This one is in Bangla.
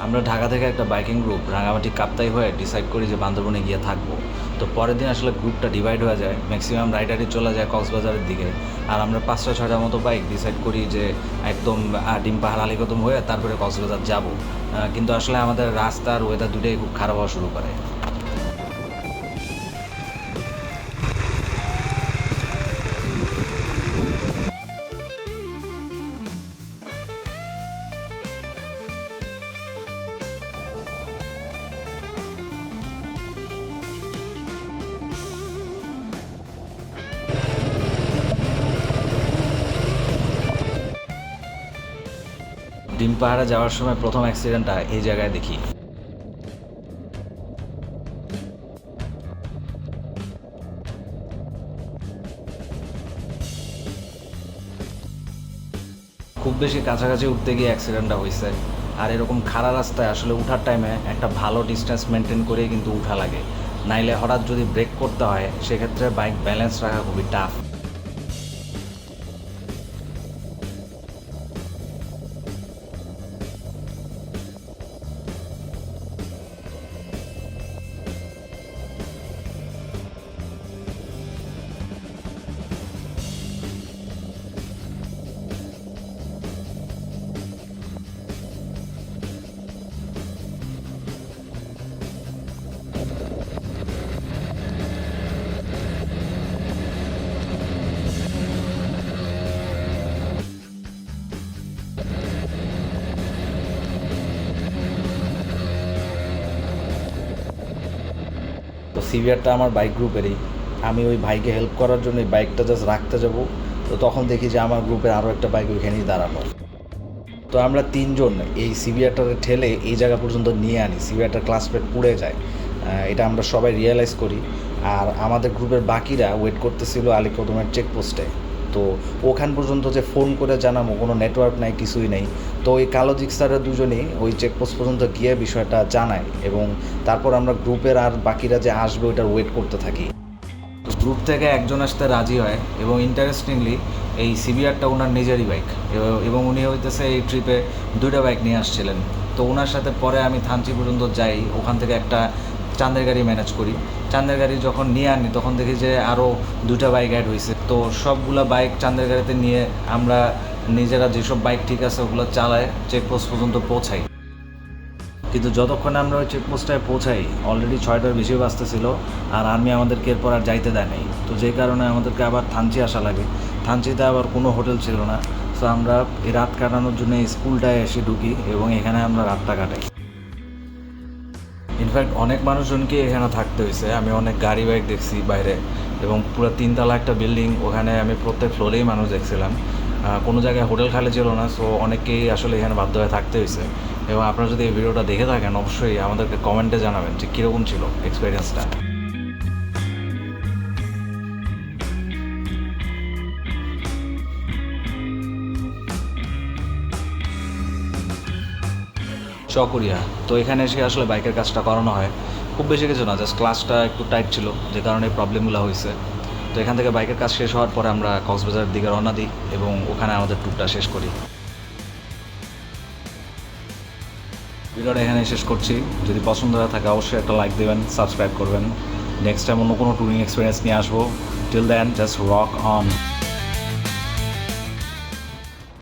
আমরা ঢাকা থেকে একটা বাইকিং গ্রুপ রাঙামাটি কাপ্তাই হয়ে ডিসাইড করি যে বান্দরবনে গিয়ে থাকবো। তো পরের দিন আসলে গ্রুপটা ডিভাইড হয়ে যায়, ম্যাক্সিমাম রাইডারই চলে যায় কক্সবাজারের দিকে, আর আমরা 5-6টার মতো বাইক ডিসাইড করি যে একদম ডিম পাহাড় আলীকদম হয়ে তারপরে কক্সবাজার যাব। কিন্তু আসলে আমাদের রাস্তার ওয়েদার দুটোই খুব খারাপ হওয়া শুরু করে। ডিম পাহাড়ে যাওয়ার সময় প্রথম অ্যাক্সিডেন্টটা এই জায়গায় দেখি। খুব বেশি কাছাকাছি উঠতে গিয়ে অ্যাক্সিডেন্টটা হয়েছে। আর এরকম খাড়া রাস্তায় আসলে উঠার টাইমে একটা ভালো ডিস্টেন্স মেনটেন করেই কিন্তু উঠা লাগে, নাইলে হঠাৎ যদি ব্রেক করতে হয় সেক্ষেত্রে বাইক ব্যালেন্স রাখা খুবই টাফ। তো সিভিয়ারটা আমার বাইক গ্রুপেরই। আমি ওই ভাইকে হেল্প করার জন্য এই বাইকটা জাস্ট রাখতে যাব, তো তখন দেখি যে আমার গ্রুপের আরও একটা বাইক ওইখানেই দাঁড়ানো। তো আমরা তিনজন এই সিভিয়ারটাকে ঠেলে এই জায়গা পর্যন্ত নিয়ে আনি, সিভিয়ারটার ক্লাস প্লেট পুড়ে যায়। এটা আমরা সবাই রিয়েলাইজ করি। আর আমাদের গ্রুপের বাকিরা ওয়েট করতেছিল আলীকদমের চেকপোস্টে। তো ওখান পর্যন্ত যে ফোন করে জানাবো, কোনো নেটওয়ার্ক নাই, কিছুই নেই। তো ওই কালো জিক্সাররা দুজনেই ওই চেকপোস্ট পর্যন্ত গিয়ে বিষয়টা জানায়, এবং তারপর আমরা গ্রুপের আর বাকিরা যে আসবে ওইটার ওয়েট করতে থাকি। তো গ্রুপ থেকে একজন আসতে রাজি হয়, এবং ইন্টারেস্টিংলি এই সিভিআরটা ওনার নিজেরই বাইক, এবং উনি হইতেছে এই ট্রিপে 2টা বাইক নিয়ে আসছিলেন। তো ওনার সাথে পরে আমি থানচি পর্যন্ত যাই, ওখান থেকে একটা চাঁদের গাড়ি ম্যানেজ করি। চাঁদের গাড়ি যখন নিয়ে আনি তখন দেখি যে আরও 2টা বাইক অ্যাড হয়েছে। তো সবগুলা বাইক চাঁদের গাড়িতে নিয়ে আমরা নিজেরা যেসব বাইক ঠিক আছে ওগুলো চালায় চেকপোস্ট পর্যন্ত পৌঁছাই। কিন্তু যতক্ষণে আমরা ওই চেকপোস্টটায় পৌঁছাই অলরেডি 6টার বেশি বাজতেছিল, আর আর্মি আমাদেরকে এরপর আর যাইতে দেয় নাই। তো যে কারণে আমাদেরকে আবার থানচি আসা লাগে। থানচিতে আবার কোনো হোটেল ছিল না, সো আমরা এই রাত কাটানোর জন্য এই স্কুলটায় এসে ঢুকি এবং এখানে আমরা রাতটা কাটাই। ইনফ্যাক্ট অনেক মানুষজনকে এখানে থাকতে হয়েছে। আমি অনেক গাড়ি বাইক দেখছি বাইরে, এবং পুরো 3তলা একটা বিল্ডিং, ওখানে আমি প্রত্যেক ফ্লোরেই মানুষ দেখছিলাম। কোনো জায়গায় হোটেল খালি ছিল না, সো অনেকেই আসলে এখানে বাধ্য হয়ে থাকতে হয়েছে। এবং আপনারা যদি এই ভিডিওটা দেখে থাকেন অবশ্যই আমাদেরকে কমেন্টে জানাবেন যে কীরকম ছিল এক্সপিরিয়েন্সটা। চকরিয়া, তো এখানে এসে আসলে বাইকের কাজটা করানো হয়। খুব বেশি কিছু না, জাস্ট ক্লাসটা একটু টাইট ছিল যে কারণে প্রবলেমগুলো হয়েছে। তো এখান থেকে বাইকের কাজ শেষ হওয়ার পরে আমরা কক্সবাজারের দিকে রওনা দিই এবং ওখানে আমাদের ট্যুরটা শেষ করি। ভিডিওটা এখানে শেষ করছি। যদি পছন্দ হয়ে থাকে অবশ্যই একটা লাইক দেবেন, সাবস্ক্রাইব করবেন। নেক্সট টাইম অন্য কোনো ট্যুরিং এক্সপিরিয়েন্স নিয়ে আসবো। Till then just rock on.